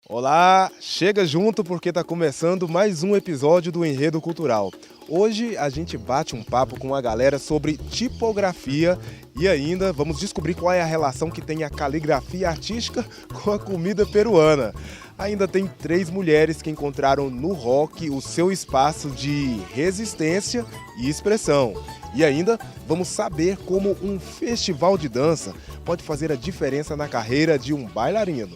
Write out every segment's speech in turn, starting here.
Olá, chega junto porque está começando mais um episódio do Enredo Cultural. Hoje a gente bate um papo com a galera sobre tipografia e ainda vamos descobrir qual é a relação que tem a caligrafia artística com a comida peruana. Ainda tem 3 mulheres que encontraram no rock o seu espaço de resistência e expressão. E ainda vamos saber como um festival de dança pode fazer a diferença na carreira de um bailarino.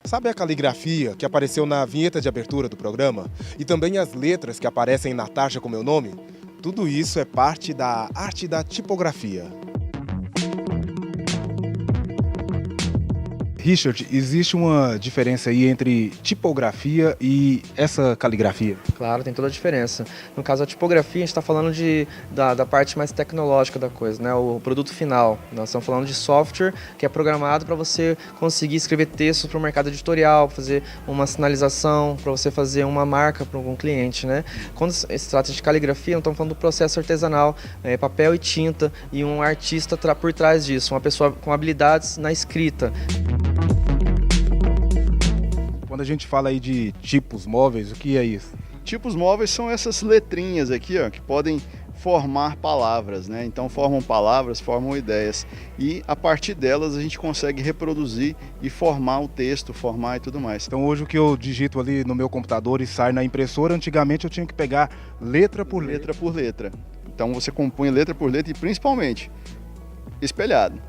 Sabe a caligrafia que apareceu na vinheta de abertura do programa? E também as letras que aparecem na tarja com meu nome? Tudo isso é parte da arte da tipografia. Richard, existe uma diferença aí entre tipografia e essa caligrafia? Claro, tem toda a diferença. No caso da tipografia, a gente está falando da parte mais tecnológica da coisa, né? O produto final. Nós estamos falando de software que é programado para você conseguir escrever textos para o mercado editorial, fazer uma sinalização, para você fazer uma marca para algum cliente, né? Quando se trata de caligrafia, nós estamos falando do processo artesanal, papel e tinta, e um artista por trás disso, uma pessoa com habilidades na escrita. Quando a gente fala aí de tipos móveis, o que é isso? Tipos móveis são essas letrinhas aqui, ó, que podem formar palavras, né? Então formam palavras, formam ideias. E a partir delas a gente consegue reproduzir e formar o texto, formar e tudo mais. Então hoje o que eu digito ali no meu computador e sai na impressora, antigamente eu tinha que pegar letra por letra. Letra por letra. Então você compõe letra por letra e principalmente espelhado.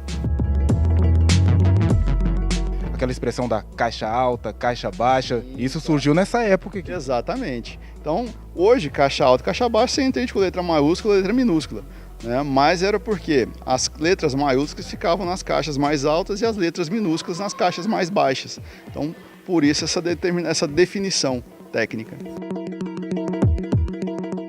Aquela expressão da caixa alta, caixa baixa, isso surgiu nessa época aqui. Exatamente. Então, hoje, caixa alta e caixa baixa, você entende com letra maiúscula e letra minúscula, né? Mas era porque as letras maiúsculas ficavam nas caixas mais altas e as letras minúsculas nas caixas mais baixas. Então, por isso essa definição técnica.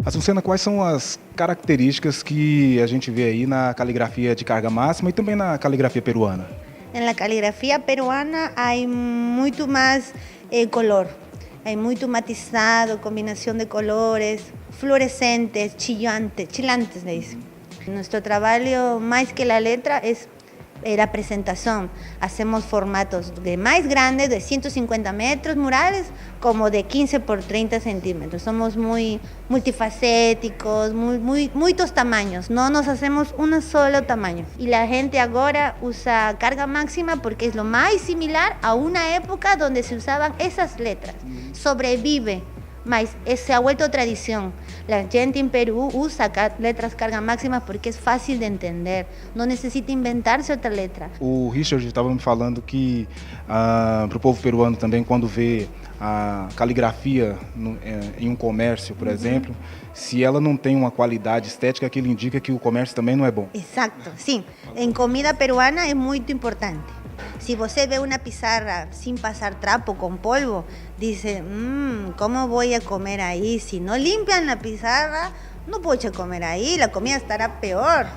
Açucena, quais são as características que a gente vê aí na caligrafia de carga máxima e também na caligrafia peruana? En la caligrafía peruana hay mucho más color, hay mucho matizado, combinación de colores, fluorescentes, chilantes le dicen. Nuestro trabajo más que la letra es la presentación. Hacemos formatos de más grandes, de 150 metros murales, como de 15 por 30 centímetros. Somos muy multifacéticos, muchos tamaños. No nos hacemos un solo tamaño. Y la gente ahora usa carga máxima porque es lo más similar a una época donde se usaban esas letras. Sobrevive. Mas se ha vuelto tradición. La gente en Perú usa letras carga máxima porque é fácil de entender. Não necessita inventar-se outra letra. O Richard estava me falando que para o povo peruano também, quando vê a caligrafia em um comércio, por exemplo, se ela não tem uma qualidade estética, aquilo indica que o comércio também não é bom. Exato, sim. Em comida peruana é muito importante. Si você ve una pizarra sin pasar trapo, con polvo, dice, ¿cómo voy a comer ahí? Si no limpian la pizarra, no puedo comer ahí, la comida estará peor.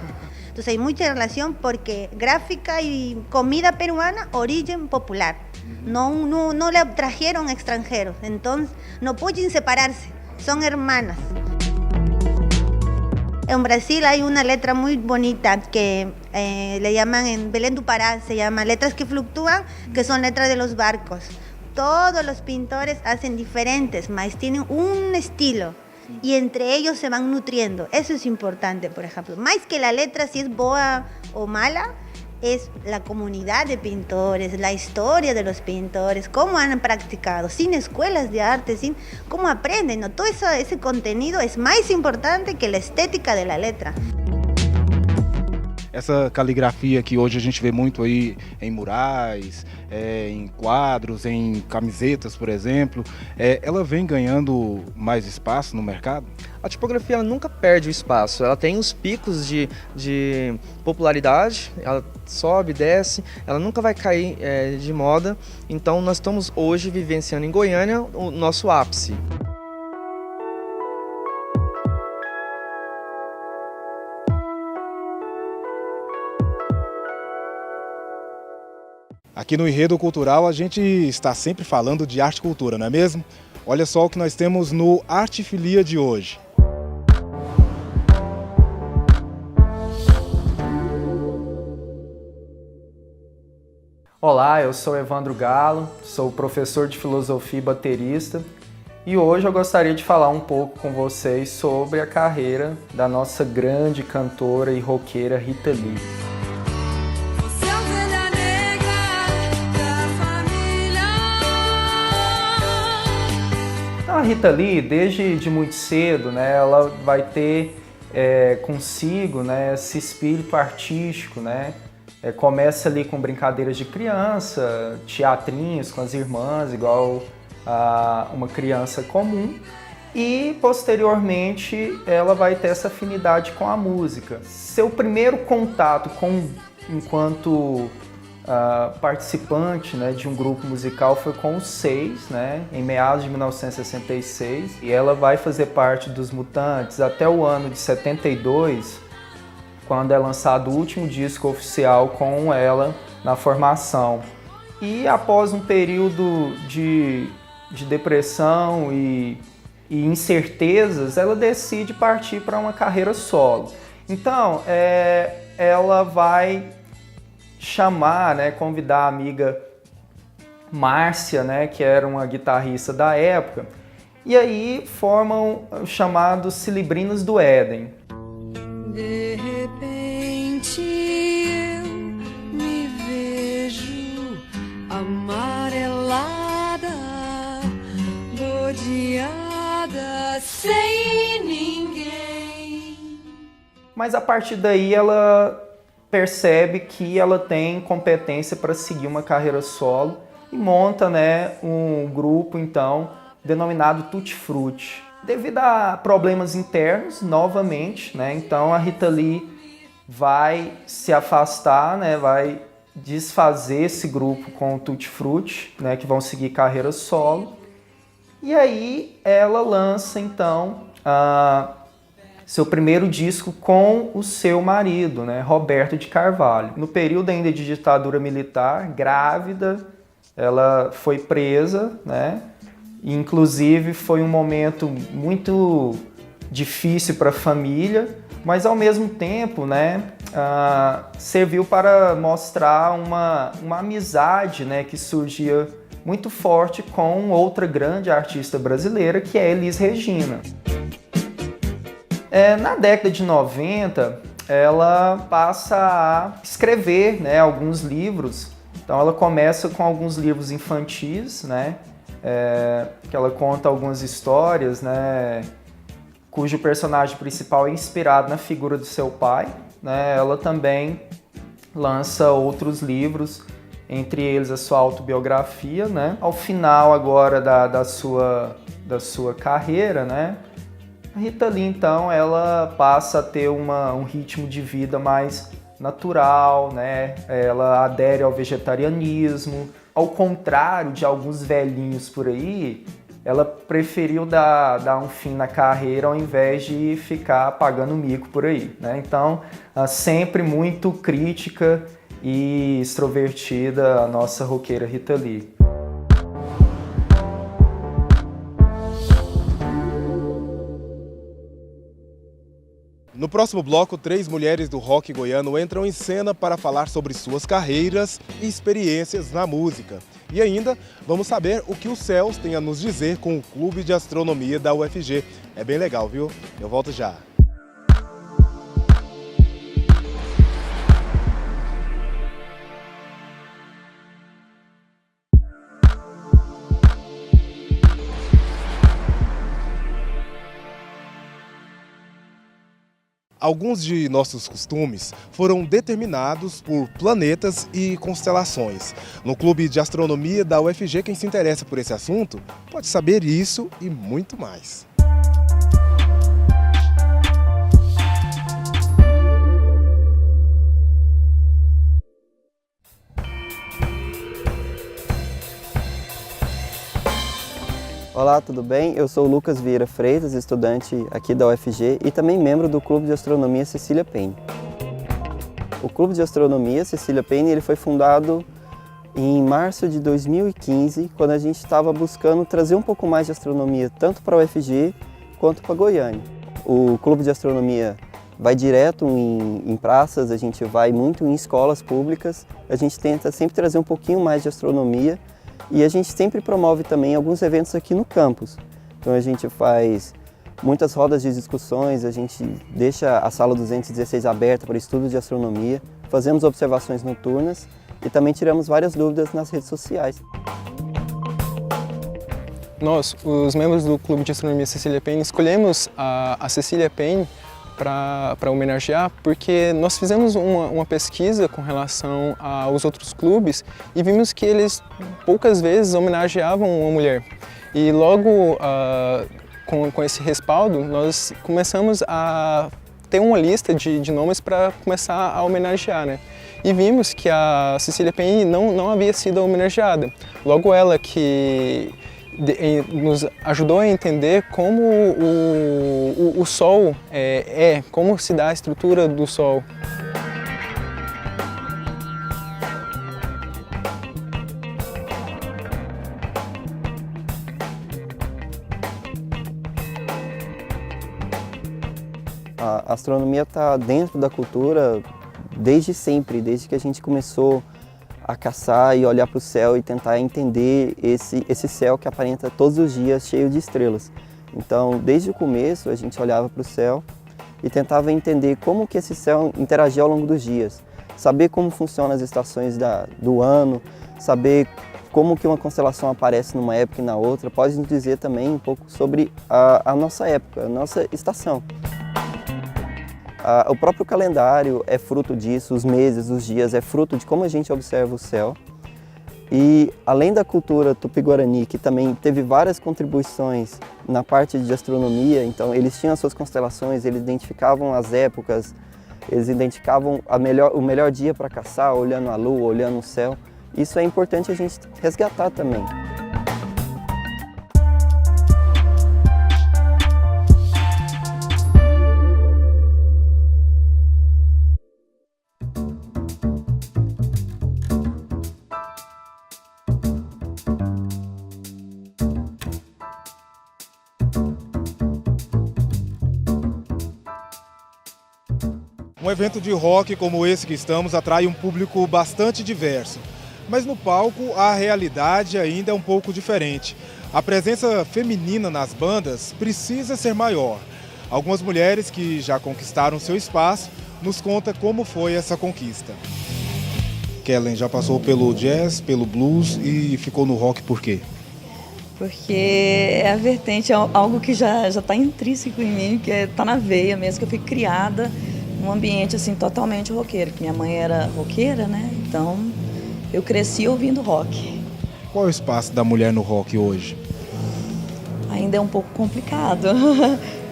Entonces hay mucha relación porque gráfica y comida peruana, origen popular. No la trajeron extranjeros, entonces no pueden separarse, son hermanas. En Brasil hay una letra muy bonita que le llaman en Belém do Pará, se llama letras que fluctúan, que son letras de los barcos. Todos los pintores hacen diferentes, mas tienen un estilo y entre ellos se van nutriendo. Eso es importante, por ejemplo. Más que la letra, si es boa o mala, es la comunidad de pintores, la historia de los pintores, cómo han practicado, sin escuelas de arte, cómo aprenden, ¿no? Todo ese contenido es más importante que la estética de la letra. Essa caligrafia que hoje a gente vê muito aí em murais, em quadros, em camisetas, por exemplo, ela vem ganhando mais espaço no mercado? A tipografia ela nunca perde o espaço, ela tem os picos de popularidade, ela sobe, desce, ela nunca vai cair de moda, então nós estamos hoje vivenciando em Goiânia o nosso ápice. Aqui no Enredo Cultural a gente está sempre falando de arte e cultura, não é mesmo? Olha só o que nós temos no Artefilia de hoje. Olá, eu sou Evandro Galo, sou professor de filosofia e baterista e hoje eu gostaria de falar um pouco com vocês sobre a carreira da nossa grande cantora e roqueira Rita Lee. A Rita Lee, desde muito cedo, né, ela vai ter consigo, né, esse espírito artístico, né? Começa ali com brincadeiras de criança, teatrinhos com as irmãs, igual a uma criança comum. E, posteriormente, ela vai ter essa afinidade com a música. Seu primeiro contato enquanto participante, né, de um grupo musical foi com os Seis, né, em meados de 1966. E ela vai fazer parte dos Mutantes até o ano de 72, quando é lançado o último disco oficial com ela na formação. E após um período de depressão e incertezas, ela decide partir para uma carreira solo. Então, ela vai chamar, né, convidar a amiga Márcia, né, que era uma guitarrista da época, e aí formam os chamados Cilibrinos do Éden. De repente eu me vejo amarelada, rodeada sem ninguém. Mas a partir daí ela percebe que ela tem competência para seguir uma carreira solo e monta, né, um grupo então denominado Tutti Frutti. Devido a problemas internos, novamente, né, então a Rita Lee vai se afastar, né, vai desfazer esse grupo com o Tutti Frutti, né, que vão seguir carreira solo. E aí ela lança então seu primeiro disco com o seu marido, né, Roberto de Carvalho. No período ainda de ditadura militar, grávida, ela foi presa, né? Inclusive foi um momento muito difícil para a família, mas ao mesmo tempo, né, serviu para mostrar uma amizade, né, que surgia muito forte com outra grande artista brasileira, que é Elis Regina. Na década de 90, ela passa a escrever, né, alguns livros. Então ela começa com alguns livros infantis, né, que ela conta algumas histórias, né, cujo personagem principal é inspirado na figura do seu pai, né. Ela também lança outros livros, entre eles a sua autobiografia, né. Ao final agora da sua carreira, né, a Rita Lee, então, ela passa a ter um ritmo de vida mais natural, né? Ela adere ao vegetarianismo. Ao contrário de alguns velhinhos por aí, ela preferiu dar um fim na carreira ao invés de ficar pagando mico por aí, né? Então, sempre muito crítica e extrovertida a nossa roqueira Rita Lee. No próximo bloco, 3 mulheres do rock goiano entram em cena para falar sobre suas carreiras e experiências na música. E ainda vamos saber o que o Céus tem a nos dizer com o Clube de Astronomia da UFG. É bem legal, viu? Eu volto já. Alguns de nossos costumes foram determinados por planetas e constelações. No Clube de Astronomia da UFG, quem se interessa por esse assunto pode saber isso e muito mais. Olá, tudo bem? Eu sou o Lucas Vieira Freitas, estudante aqui da UFG e também membro do Clube de Astronomia Cecília Payne. O Clube de Astronomia Cecília Payne ele foi fundado em março de 2015, quando a gente estava buscando trazer um pouco mais de astronomia, tanto para a UFG quanto para Goiânia. O Clube de Astronomia vai direto em praças, a gente vai muito em escolas públicas, a gente tenta sempre trazer um pouquinho mais de astronomia. E a gente sempre promove também alguns eventos aqui no campus. Então a gente faz muitas rodas de discussões, a gente deixa a sala 216 aberta para estudo de astronomia, fazemos observações noturnas e também tiramos várias dúvidas nas redes sociais. Nós, os membros do Clube de Astronomia Cecília Payne, escolhemos a Cecília Payne para homenagear, porque nós fizemos uma pesquisa com relação aos outros clubes e vimos que eles poucas vezes homenageavam uma mulher. E logo com esse respaldo, nós começamos a ter uma lista de nomes para começar a homenagear, né? E vimos que a Cecília Payne não havia sido homenageada. Logo ela que nos ajudou a entender como o Sol como se dá a estrutura do Sol. A astronomia está dentro da cultura desde sempre, desde que a gente começou a caçar e olhar para o céu e tentar entender esse céu que aparenta todos os dias cheio de estrelas. Então, desde o começo, a gente olhava para o céu e tentava entender como que esse céu interagia ao longo dos dias, saber como funcionam as estações do ano, saber como que uma constelação aparece numa época e na outra, pode nos dizer também um pouco sobre a nossa época, a nossa estação. O próprio calendário é fruto disso, os meses, os dias, é fruto de como a gente observa o céu. E além da cultura tupi-guarani, que também teve várias contribuições na parte de astronomia, então eles tinham as suas constelações, eles identificavam as épocas, eles identificavam o melhor dia para caçar, olhando a lua, olhando o céu. Isso é importante a gente resgatar também. Um evento de rock como esse que estamos atrai um público bastante diverso. Mas no palco a realidade ainda é um pouco diferente. A presença feminina nas bandas precisa ser maior. Algumas mulheres que já conquistaram seu espaço nos contam como foi essa conquista. Kellen já passou pelo jazz, pelo blues e ficou no rock por quê? Porque é a vertente, é algo que já está intrínseco em mim, que está na veia mesmo, que eu fui criada num ambiente assim totalmente roqueiro, que minha mãe era roqueira, né? Então eu cresci ouvindo rock. Qual é o espaço da mulher no rock hoje? Ainda é um pouco complicado.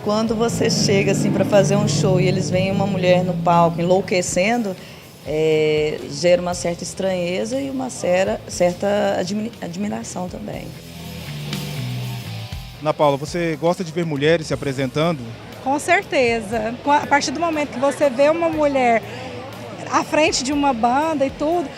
Quando você chega assim para fazer um show e eles veem uma mulher no palco enlouquecendo, gera uma certa estranheza e uma certa admiração também. Ana Paula, você gosta de ver mulheres se apresentando? Com certeza. A partir do momento que você vê uma mulher à frente de uma banda e tudo,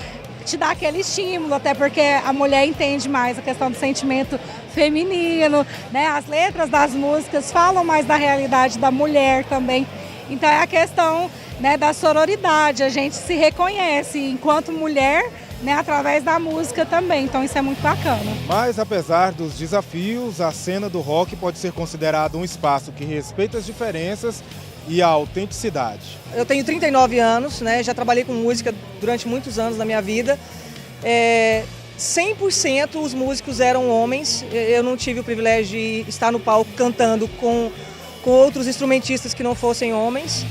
te dá aquele estímulo, até porque a mulher entende mais a questão do sentimento feminino, né? As letras das músicas falam mais da realidade da mulher também. Então é a questão, né, da sororidade, a gente se reconhece enquanto mulher, né, através da música também, então isso é muito bacana. Mas apesar dos desafios, a cena do rock pode ser considerada um espaço que respeita as diferenças e a autenticidade. Eu tenho 39 anos, né, já trabalhei com música durante muitos anos da minha vida. 100% os músicos eram homens, eu não tive o privilégio de estar no palco cantando com outros instrumentistas que não fossem homens.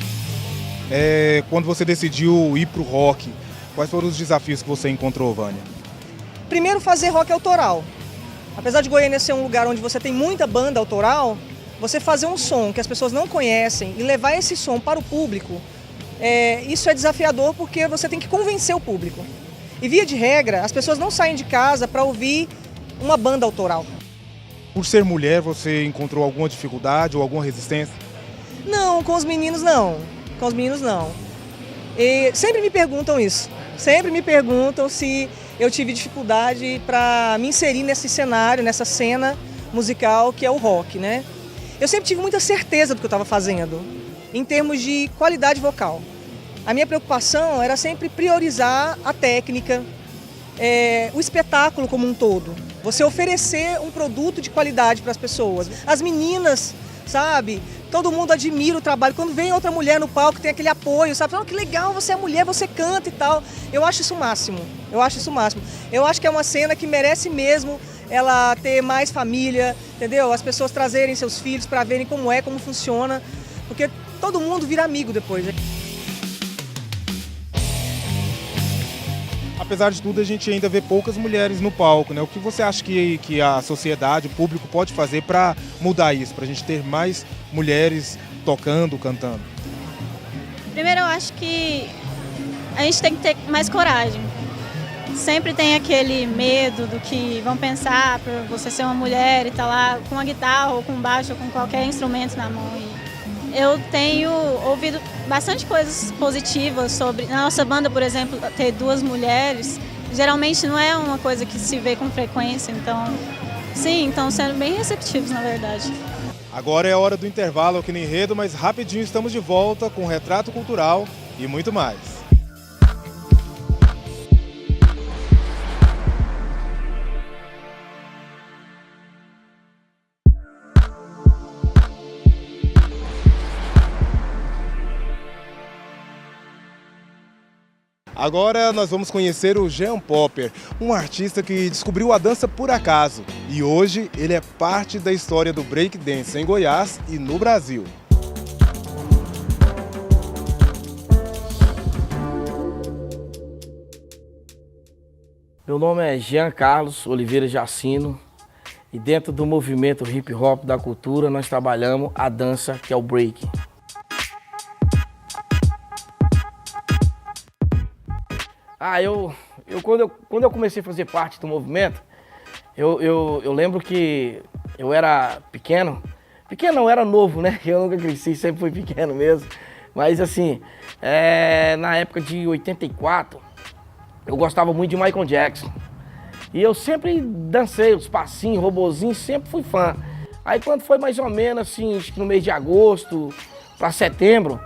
quando você decidiu ir para o rock, quais foram os desafios que você encontrou, Vânia? Primeiro, fazer rock autoral. Apesar de Goiânia ser um lugar onde você tem muita banda autoral, você fazer um som que as pessoas não conhecem e levar esse som para o público, isso é desafiador porque você tem que convencer o público. E via de regra, as pessoas não saem de casa para ouvir uma banda autoral. Por ser mulher, você encontrou alguma dificuldade ou alguma resistência? Não, com os meninos não. Com os meninos não. E sempre me perguntam isso. Sempre me perguntam se eu tive dificuldade para me inserir nesse cenário, nessa cena musical que é o rock, né? Eu sempre tive muita certeza do que eu estava fazendo, em termos de qualidade vocal. A minha preocupação era sempre priorizar a técnica, o espetáculo como um todo. Você oferecer um produto de qualidade para as pessoas. As meninas, sabe? Todo mundo admira o trabalho. Quando vem outra mulher no palco, tem aquele apoio, sabe? Oh, que legal, você é mulher, você canta e tal. Eu acho isso o máximo. Eu acho isso o máximo. Eu acho que é uma cena que merece mesmo ela ter mais família, entendeu? As pessoas trazerem seus filhos para verem como funciona. Porque todo mundo vira amigo depois, né? Apesar de tudo, a gente ainda vê poucas mulheres no palco, né? O que você acha que a sociedade, o público pode fazer para mudar isso, para a gente ter mais mulheres tocando, cantando? Primeiro, eu acho que a gente tem que ter mais coragem. Sempre tem aquele medo do que vão pensar por você ser uma mulher e estar lá com a guitarra ou com baixo ou com qualquer instrumento na mão. Eu tenho ouvido bastante coisas positivas sobre... Na nossa banda, por exemplo, ter 2 mulheres, geralmente não é uma coisa que se vê com frequência, então... Sim, estão sendo bem receptivos, na verdade. Agora é a hora do intervalo aqui no Enredo, mas rapidinho estamos de volta com Retrato Cultural e muito mais. Agora nós vamos conhecer o Jean Popper, um artista que descobriu a dança por acaso. E hoje ele é parte da história do breakdance em Goiás e no Brasil. Meu nome é Jean Carlos Oliveira Jacino e dentro do movimento hip hop da cultura nós trabalhamos a dança que é o break. Quando eu comecei a fazer parte do movimento, eu lembro que eu era pequeno. Pequeno não, era novo, né? Eu nunca cresci, sempre fui pequeno mesmo. Mas assim, na época de 84, eu gostava muito de Michael Jackson. E eu sempre dancei os passinhos, robozinhos, sempre fui fã. Aí quando foi mais ou menos assim, acho que no mês de agosto para setembro,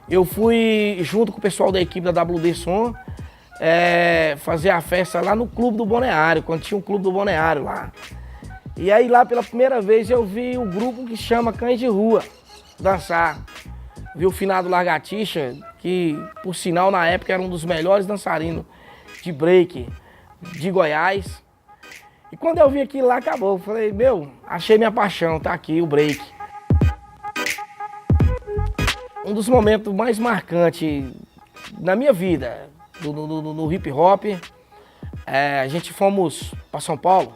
eu fui junto com o pessoal da equipe da WD Som, fazer a festa lá no Clube do Balneário, quando tinha um Clube do Balneário lá. E aí lá pela primeira vez eu vi o grupo que chama Cães de Rua dançar. Vi o finado Largatixa, que por sinal na época era um dos melhores dançarinos de break de Goiás. E quando eu vi aquilo lá, acabou. Eu falei, achei minha paixão, tá aqui o break. Um dos momentos mais marcantes na minha vida, no hip hop, a gente fomos para São Paulo,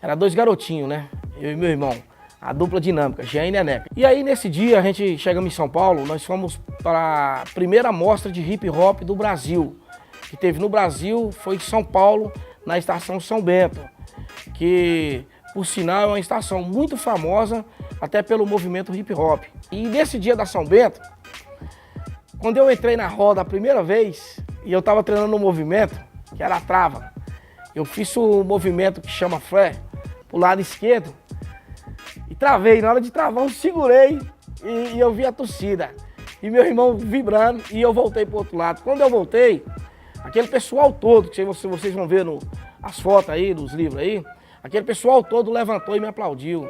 era 2 garotinhos, né? Eu e meu irmão, a dupla dinâmica, Jean e Neneca. E aí nesse dia a gente chegamos em São Paulo, nós fomos para a primeira mostra de hip hop do Brasil, que teve no Brasil, foi em São Paulo, na estação São Bento, que por sinal é uma estação muito famosa até pelo movimento hip hop. E nesse dia da São Bento, quando eu entrei na roda a primeira vez, e eu estava treinando um movimento, que era a trava, eu fiz o movimento que chama flare, pro lado esquerdo, e travei. Na hora de travar, eu segurei e eu vi a torcida. E meu irmão vibrando, e eu voltei pro outro lado. Quando eu voltei, aquele pessoal todo, que vocês vão ver as fotos aí, nos livros aí, aquele pessoal todo levantou e me aplaudiu.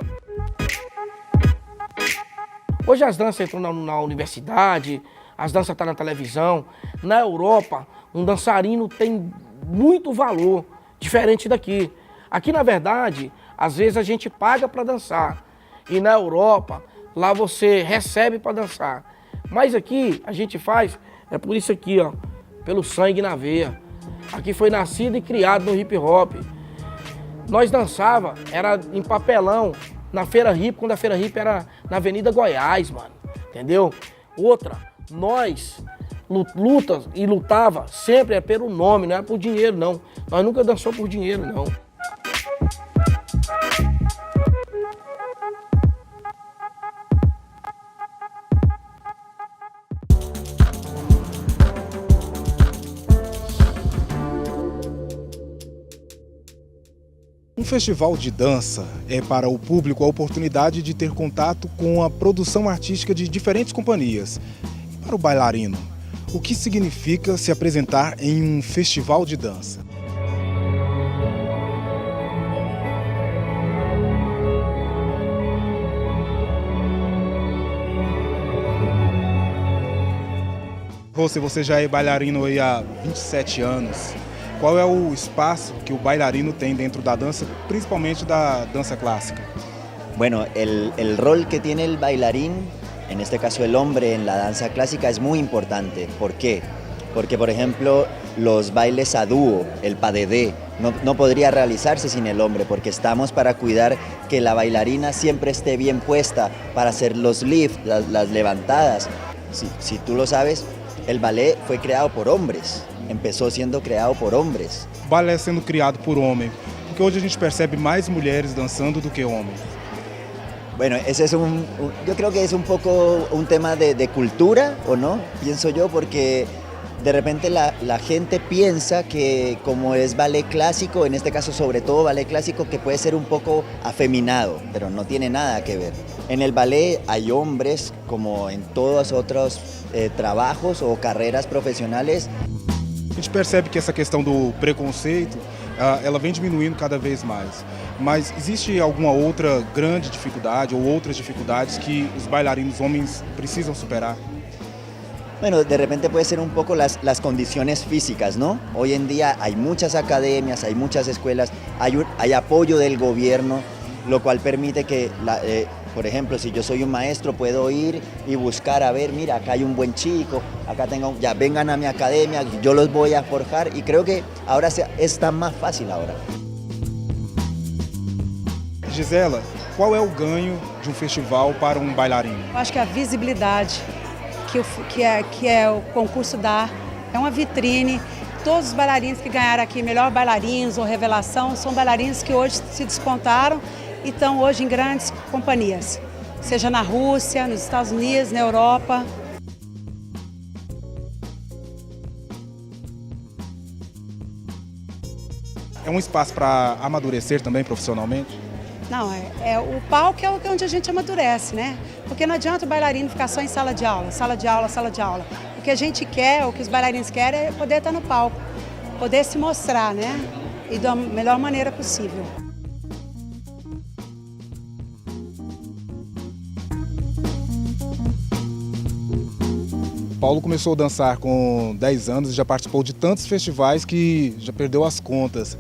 Hoje as danças entram na universidade, as danças estão na televisão. Na Europa, um dançarino tem muito valor, diferente daqui. Aqui, na verdade, às vezes a gente paga para dançar. E na Europa, lá você recebe para dançar. Mas aqui a gente faz, é por isso aqui, ó, pelo sangue na veia. Aqui foi nascido e criado no hip hop. Nós dançava, era em papelão, na Feira Hip, quando a Feira Hip era na Avenida Goiás, mano, entendeu? Outra, nós lutava sempre é pelo nome, não é por dinheiro, não. Nós nunca dançou por dinheiro, não. Um festival de dança é para o público a oportunidade de ter contato com a produção artística de diferentes companhias. E para o bailarino, o que significa se apresentar em um festival de dança? Você já é bailarino aí há 27 anos. Qual é o espaço que o bailarino tem dentro da dança, principalmente da danza clásica? Bueno, el rol que tiene el bailarín, en este caso el hombre en la danza clásica, es muy importante. ¿Por qué? Porque, por ejemplo, los bailes a dúo, el pas de deux, no podría realizarse sin el hombre, porque estamos para cuidar que la bailarina siempre esté bien puesta, para hacer los lifts, las levantadas. Si tú lo sabes, el ballet fue creado por hombres. Empezou sendo criado por homens. O balé sendo criado por homem, porque hoje a gente percebe mais mulheres dançando do que homens. Bueno, ese es yo creo que es un poco un tema de cultura, ¿o no? Pienso yo, porque de repente la gente piensa que como es ballet clásico, en este caso sobre todo ballet clásico, que puede ser un poco afeminado, pero no tiene nada que ver. En el ballet hay hombres, como en todos otros trabajos o carreras profesionales. A gente percebe que essa questão do preconceito, ela vem diminuindo cada vez mais. Mas existe alguma outra grande dificuldade ou outras dificuldades que os bailarinos homens precisam superar? Bueno, de repente puede ser un poco las condiciones físicas, ¿no? Hoy en día hay muchas academias, hay muchas escuelas, hay apoyo del gobierno, lo cual permite que, por ejemplo, si yo soy un maestro, puedo ir y buscar, a ver, mira, acá hay un buen chico, acá ya vengan a mi academia, yo los voy a forjar, y creo que ahora está más fácil ahora. Gisela, qual é o ganho de um festival para um bailarino? Eu acho que a visibilidade que é o concurso dá, é uma vitrine. Todos os bailarinos que ganharam aqui, melhor bailarinos ou revelação, são bailarinos que hoje se despontaram e estão hoje em grandes companhias, seja na Rússia, nos Estados Unidos, na Europa. É um espaço para amadurecer também profissionalmente? Não, o palco é onde a gente amadurece, né? Porque não adianta o bailarino ficar só em sala de aula, sala de aula, sala de aula. O que a gente quer, o que os bailarinos querem é poder estar no palco, poder se mostrar, né? E da melhor maneira possível. Paulo começou a dançar com 10 anos e já participou de tantos festivais que já perdeu as contas.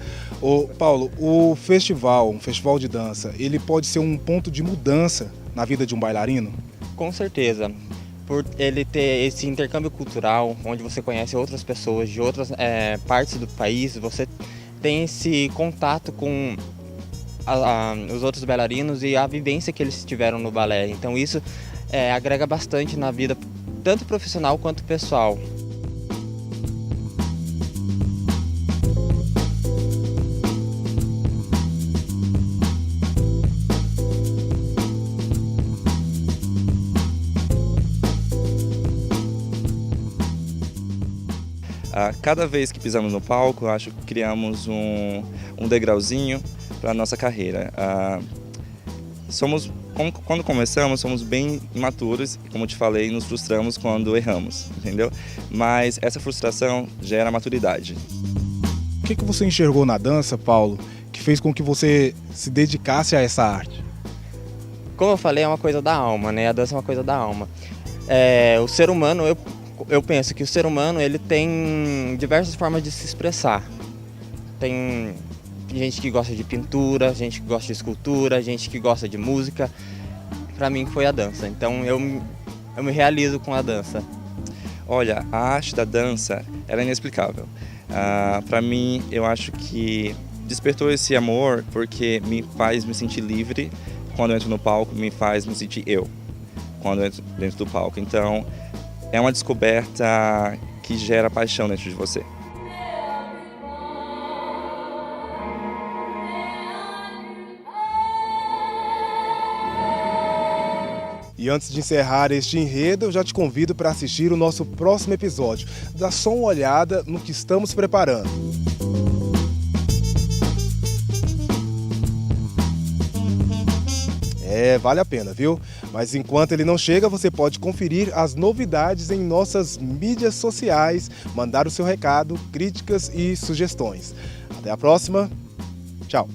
Paulo, um festival de dança, ele pode ser um ponto de mudança na vida de um bailarino? Com certeza. Por ele ter esse intercâmbio cultural, onde você conhece outras pessoas de outras partes do país, você tem esse contato com os outros bailarinos e a vivência que eles tiveram no balé. Então isso agrega bastante na vida, tanto profissional quanto pessoal. Cada vez que pisamos no palco, eu acho que criamos um degrauzinho para a nossa carreira. Quando começamos, somos bem imaturos e, como eu te falei, nos frustramos quando erramos, entendeu? Mas essa frustração gera maturidade. O que você enxergou na dança, Paulo, que fez com que você se dedicasse a essa arte? Como eu falei, é uma coisa da alma, né? A dança é uma coisa da alma. O ser humano, eu penso que o ser humano ele tem diversas formas de se expressar. Tem gente que gosta de pintura, gente que gosta de escultura, gente que gosta de música. Para mim foi a dança. Então eu eu me realizo com a dança. Olha, a arte da dança, ela é inexplicável. Para mim, eu acho que despertou esse amor porque me faz me sentir livre quando eu entro no palco, me faz me sentir eu quando eu entro dentro do palco. Então, é uma descoberta que gera paixão dentro de você. E antes de encerrar este enredo, eu já te convido para assistir o nosso próximo episódio. Dá só uma olhada no que estamos preparando. Vale a pena, viu? Mas enquanto ele não chega, você pode conferir as novidades em nossas mídias sociais, mandar o seu recado, críticas e sugestões. Até a próxima. Tchau.